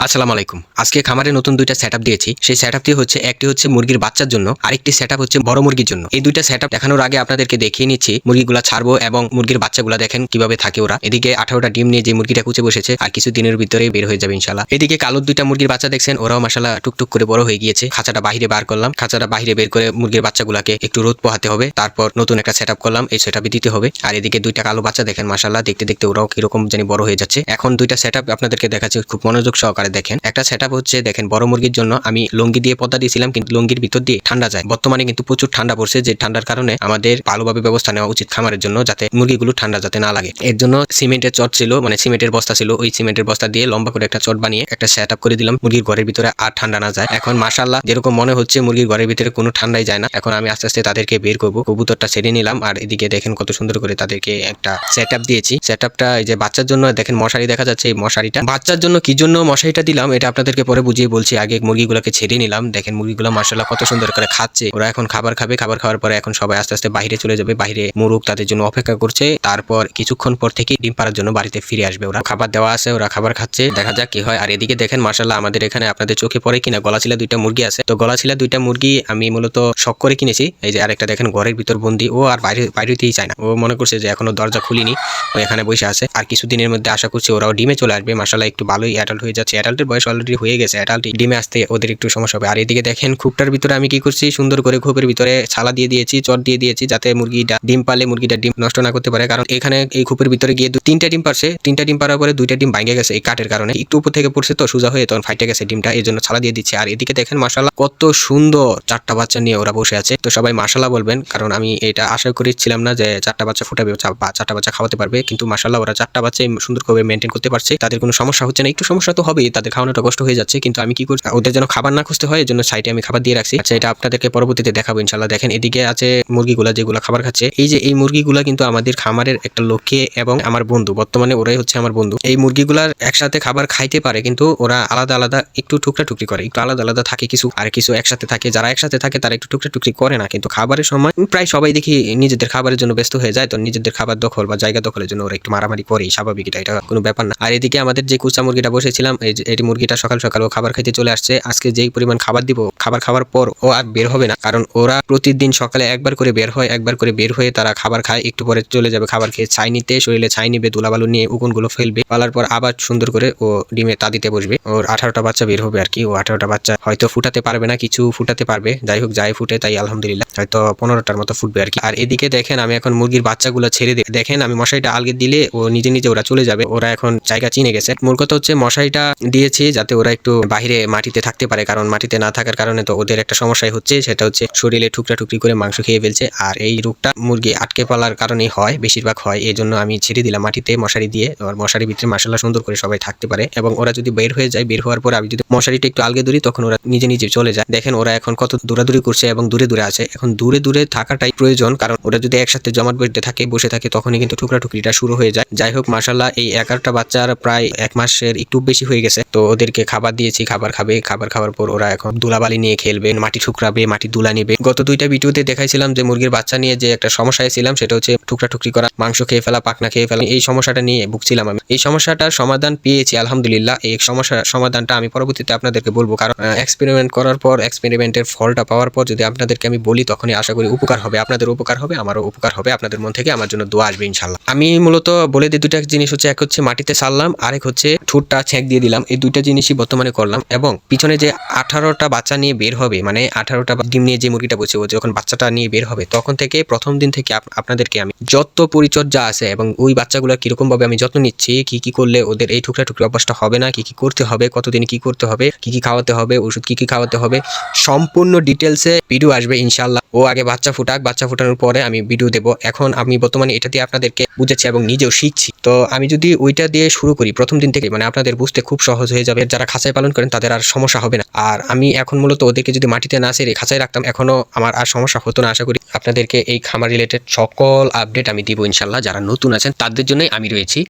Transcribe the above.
আসসালামু আলাইকুম। আজকে খামারে নতুন ২ টা সেটআপ দিয়েছি। সেই সেটআপটি হচ্ছে একটি হচ্ছে মুরগির বাচ্চার জন্য, আরেকটি সেটআপ হচ্ছে বড় মুরগির জন্য। এই ২ টা সেটআপ দেখানোর আগে আপনাদেরকে দেখিয়ে নিচ্ছি মুরগিগুলা ছাড়বো এবং মুরগির বাচ্চাগুলা দেখেন কিভাবে থাকে ওরা। এদিকে ১৮ টা ডিম নিয়ে যে মুরগিটা কুচে বসেছে আর কিছু দিনের ভিতরেই বের হয়ে যাবে ইনশাআল্লাহ। এদিকে কালোর ২ টা মুরগির বাচ্চা দেখছেন, ওরাও মাশাআল্লাহ টুকটুক করে বড় হয়ে গিয়েছে। খাঁচাটা বাহিরে বার করলাম। খাঁচাটা বাহিরে বের করে মুরগির বাচ্চাগুলাকে একটু রোদ পোহাতে হবে। তারপর নতুন একটা সেটআপ করলাম। এই সেটআপে দিতে হবে। আর এদিকে ২ টা কালো বাচ্চা দেখেন মাশাআল্লাহ দেখতে দেখতে ওরাও কিরকম জানি বড় হয়ে যাচ্ছে। এখন ২ টা সেটআপ আপনাদেরকে দেখাচ্ছি, খুব মনোযোগ সহকারে দেখেন। একটা সেটআপ হচ্ছে দেখেন বড় মুরগির জন্য আমি লুঙ্গি দিয়ে পর্দা দিয়েছিলাম, কিন্তু লুঙ্গির ভিতর দিয়ে ঠান্ডা যায়। বর্তমানে কিন্তু প্রচুর ঠান্ডা পড়ছে, যে ঠান্ডার কারণে আমাদের ভালোভাবে ব্যবস্থা নেওয়া উচিত খামারের জন্য, যাতে মুরগিগুলো ঠান্ডা যাতে না লাগে। এর জন্য সিমেন্টের চট ছিল, মানে সিমেন্টের বস্তা ছিল, ওই সিমেন্টের বস্তা দিয়ে লম্বা করে একটা চট বানিয়ে একটা সেটআপ করে দিলাম মুরগির ঘরের ভিতরে, আর ঠান্ডা না যায়। এখন মাশাআল্লাহ যেরকম মনে হচ্ছে মুরগির ঘরের ভিতরে কোনো ঠান্ডাই যায় না। এখন আমি আস্তে আস্তে তাদেরকে বের করবো। কবুতরটা ছেড়ে নিলাম, আর এদিকে দেখেন কত সুন্দর করে তাদেরকে একটা সেটআপ দিয়েছি। সেটআপটা এই যে বাচ্চার জন্য দেখেন মশারি দেখা যাচ্ছে, এই মশারিটা বাচ্চার জন্য কি জন্য মশারিটা দিলাম এটা আপনাদেরকে পরে বুঝিয়ে বলছি। আগে মুরগিগুলোকে ছেড়ে নিলাম। দেখেন মুরগিগুলো মাশাআল্লাহ কত সুন্দর করে খাচ্ছে। ওরা এখন খাবার খাবে। খাবার খাওয়ার পরে এখন সবাই আস্তে আস্তে বাইরে চলে যাবে। বাইরে মুরগ তাদের জন্য অপেক্ষা করছে। তারপর কিছুক্ষণ পর থেকে ডিম পাড়ার জন্য বাড়িতে ফিরে আসবে। ওরা খাবার দেওয়া আছে, ওরা খাবার খাচ্ছে, দেখা যাক কি হয়। আর এদিকে দেখেন মাশাআল্লাহ আমাদের এখানে আপনাদের চোখে পড়ে কিনা গলাচিলা ২ টা মুরগি আছে। তো গলাচিলা ২ টা মুরগি আমি মূলত শখ করে কিনেছি। এই যে আরেকটা দেখেন ঘরের ভিতর বন্দি, ও আর বাইরেতেই চায় না। ও মনে করছে যে এখনো দরজা খুলিনি, ও এখানে বসে আছে। আর কিছুদিনের মধ্যে আশা করছি ওরাও ডিমে চলে আসবে। মাশাআল্লাহ একটু ভালোই অ্যাডাল্ট হয়ে যাচ্ছে। অ্যাডাল্টের বয়স অলরেডি হয়ে গেছে। অ্যাডাল্ট ডিমে আসতে ওদের একটু সমস্যা হবে। আর এদিকে দেখেন খোপটার ভিতরে আমি কি করছি, সুন্দর করে খোপের ভিতরে ছালা দিয়ে দিয়েছি, চট দিয়ে দিয়েছি, যাতে মুরগিটা ডিম পারলে মুরগিটা ডিম নষ্ট না করতে পারে। কারণ এখানে এই খোপের ভিতরে গিয়ে ৩টা ডিম পারছে। ৩টা ডিম পারার পরে ২টা ডিম ভাঙে গেছে এই কাঠের কারণে, একটু উপর থেকে পড়ছে তো সোজা হয়ে তখন ফাইটে গেছে ডিমটা, এই জন্য ছালা দিয়ে দিচ্ছে। আর এদিকে দেখেন মাশাআল্লাহ কত সুন্দর ৪টা বাচ্চা নিয়ে ওরা বসে আছে। তো সবাই মাশাআল্লাহ বলবেন, কারণ আমি এটা আশা করেছিলাম না যে ৪টা বাচ্চা ফুটাবে বা ৪টা বাচ্চা খাওয়াতে পারবে, কিন্তু মাশাআল্লাহ ওরা ৪টা বাচ্চা সুন্দর করে মেনটেন করতে পারছে। তাদের কোনো সমস্যা হচ্ছে না। একটু সমস্যা তো হবেই, তাদের খাওয়ানোটা কষ্ট হয়ে যাচ্ছে, কিন্তু আমি কি করছি ওদের যেন খাবার না খুঁজতে হয়, এই জন্য সাইডে আমি খাবার দিয়ে রাখছি। আচ্ছা, এটা আপনাদেরকে পরবর্তীতে দেখাবো ইনশাআল্লাহ। দেখেন এদিকে আছে মুরগিগুলা যেগুলা খাবার খাচ্ছে। এই যে এই মুরগিগুলা কিন্তু আমাদের খামারের একটা লক্ষ্যে এবং আমার বন্ধু, বর্তমানে ওরাই হচ্ছে আমার বন্ধু। এই মুরগিগুলার একসাথে খাবার খাইতে পারে, কিন্তু ওরা আলাদা আলাদা একটু টুকরা টুকরি করে, একটু আলাদা আলাদা থাকে কিছু, আর কিছু একসাথে থাকে। যারা একসাথে থাকে তারা একটু টুকরা টুকরি করে না, কিন্তু খাবারের সময় প্রায় সবাই দেখি নিজেদের খাবারের জন্য ব্যস্ত হয়ে যায়। তো নিজেদের খাবার দখল বা জায়গা দখলের জন্য ওরা একটু মারামারি করে, স্বাভাবিক, এটা কোনো ব্যাপার না। আর এদিকে আমাদের যে কুচা মুরগিটা বসেছিলাম, এই মুরগিটা সকাল সকাল ও খাবার খাইতে চলে আসছে। আজকে যেই পরিমাণ খাবার দিব, খাবার খাওয়ার পর ও আর বের হবে না, কারণ ওরা প্রতিদিন সকালে একবার করে বের হয়, একবার করে বের হয়ে তারা খাবার খায়, একটু পরে চলে যাবে খাবার খেয়ে ছাই নিতে, শরীরে ছাই নিবে, ধুলাবালু নিয়ে উকুনগুলো ফেলবে, পালার পর আবার সুন্দর করে ও ডিমে তা দিতে বসবে। ওর 18টা বাচ্চা বের হবে আর কি। ও 18টা বাচ্চা হয়তো ফুটাতে পারবে না, কিছু ফুটাতে পারবে, যাই হোক যাই ফুটে তাই আলহামদুলিল্লাহ, হয়তো 15টার মতো ফুটবে আর কি। আর এদিকে দেখেন আমি এখন মুরগির বাচ্চাগুলো ছেড়ে দিই। দেখেন আমি মশারিটা আলগে দিলে ও নিজে নিজে ওরা চলে যাবে। ওরা এখন জায়গা চিনে গেছে। মূল কথা হচ্ছে মশারিটা দিয়েছি যাতে ওরা একটু বাহিরে মাটিতে থাকতে পারে, কারণ মাটিতে না থাকার কারণে তো ওদের একটা সমস্যাই হচ্ছে, সেটা হচ্ছে শরীরে টুকরা টুকরি করে মাংস খেয়ে ফেলছে। আর এই রোগটা মুরগি আটকে পালার কারণেই হয়, বেশিরভাগ হয়। এই জন্য আমি ছেড়ে দিলাম মাটিতে মশারি দিয়ে। আর মশারির ভিতরে মাশাআল্লাহ সুন্দর করে সবাই থাকতে পারে, এবং ওরা যদি বের হয়ে যায়, বের হওয়ার পর আমি যদি মশারিটা একটু আলগে ধরি, তখন ওরা নিজে নিজে চলে যায়। দেখেন ওরা এখন কত দৌড়াদৌড়ি করছে এবং দূরে দূরে আছে। এখন দূরে দূরে থাকাটাই প্রয়োজন, কারণ ওরা যদি একসাথে জমাট বেঁধে থাকে, বসে থাকে, তখনই কিন্তু টুকরা টুকরিটা শুরু হয়ে যায়। যাই হোক মাশাআল্লাহ এই 11টা বাচ্চার প্রায় 1 মাসের একটু বেশি হয়ে গেছে। তো ওদেরকে খাবার দিয়েছি, খাবার খাবে। খাবার খাওয়ার পর ওরা এখন ধুলাবালি নিয়ে খেলবে, মাটি ঠুকরাবে, মাটি দুলা নেবে। গত 2টা ভিডিওতে দেখাইছিলাম যে মুরগির বাচ্চা নিয়ে যে একটা সমস্যায় ছিলাম, সেটা হচ্ছে টুকরা টুকরি করা, মাংস খেয়ে ফেলা, পাখনা খেয়ে ফেলা। এই সমস্যাটা নিয়ে ভুগছিলাম আমি। এই সমস্যাটার সমাধান পেয়েছি আলহামদুলিল্লাহ। এই সমস্যার সমাধানটা আমি পরবর্তীতে আপনাদেরকে বলবো, কারণ এক্সপেরিমেন্ট করার পর, এক্সপেরিমেন্টের ফলটা পাওয়ার পর যদি আপনাদেরকে আমি বলি, তখনই আশা করি উপকার হবে, আপনাদের উপকার হবে, আমারও উপকার হবে। আপনাদের মন থেকে আমার জন্য দোয়া আসবে ইনশাআল্লাহ। আমি মূলত বলে দিই 2টা জিনিস হচ্ছে, এক হচ্ছে মাটিতে সারলাম, আরেক হচ্ছে ঠোঁটটা ছেঁক দিয়ে দিলাম। এই 2টা জিনিসই বর্তমানে করলাম। এবং পিছনে যে 18টা বাচ্চা নিয়ে বের হবে, মানে 18টা ডিম নিয়ে যে মুরগিটা বসে, ও যখন বাচ্চাটা নিয়ে বের হবে, তখন থেকে প্রথম দিন থেকে আপনাদেরকে আমি যত পরিচর্যা আছে এবং ওই বাচ্চাগুলো কিরকম ভাবে আমি যত্ন নিচ্ছি, কি কি করলে ওদের এই টুকরা টুকরা অভ্যাসটা হবে না, কি কি করতে হবে, কতদিন কি করতে হবে, কি কি খাওয়াতে হবে, ওষুধ কি কি খাওয়াতে হবে, সম্পূর্ণ ডিটেলসে ভিডিও আসবে ইনশাআল্লাহ। ও আগে বাচ্চা ফুটাক, বাচ্চা ফুটানোর পরে আমি ভিডিও দেবো। এখন আমি বর্তমানে এটা দিয়ে আপনাদেরকে বুঝাচ্ছি এবং নিজেও শিখছি। তো আমি যদি ওইটা দিয়ে শুরু করি প্রথম দিন থেকে, মানে আপনাদের বুঝতে খুব সহজ হয়ে যাবে। যারা খাঁচায় পালন করেন তাদের আর সমস্যা হবে না। আর আমি এখন মূলত ওদেরকে যদি মাটিতে না ছেড়ে খাঁচায় রাখতাম, এখনো আমার আর সমস্যা হতো না। আশা করি আপনাদেরকে এই খামার রিলেটেড সকল আপডেট আমি দিব ইনশাআল্লাহ। যারা নতুন আছেন তাদের জন্যই আমি রয়েছি।